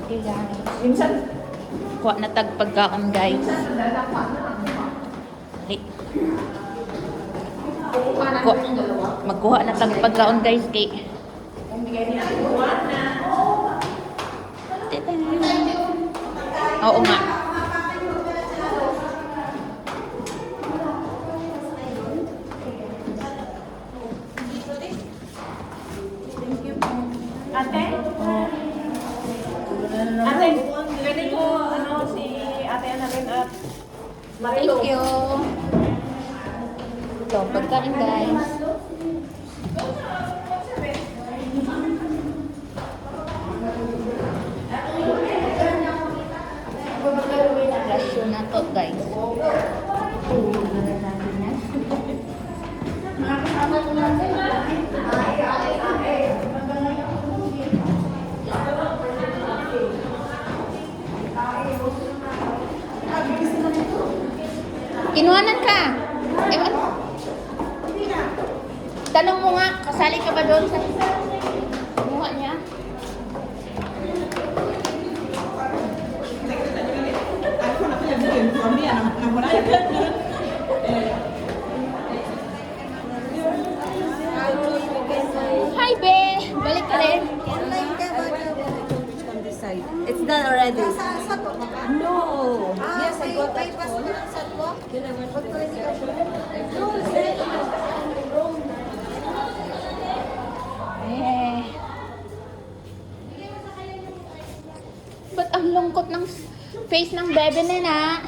Okay, guys. Minsan, Kuha na tag pagkaon, guys. Okay. Magkuha na tag pagkaon, guys. Kay oo nga. ate? Ate, pwede ko, si ate Annalyn at Marilo. Thank you. Ito, pagkain, guys. Rasyon na to, guys. Kinuhanan ka. Ewan. Tanong mo nga, kasali ka ba doon sa kumuha niya? Hi, Be! Balik ka rin. It's done already. No. Yes, I got that phone. Eh. Ba't ang lungkot ng face ng bebe nila?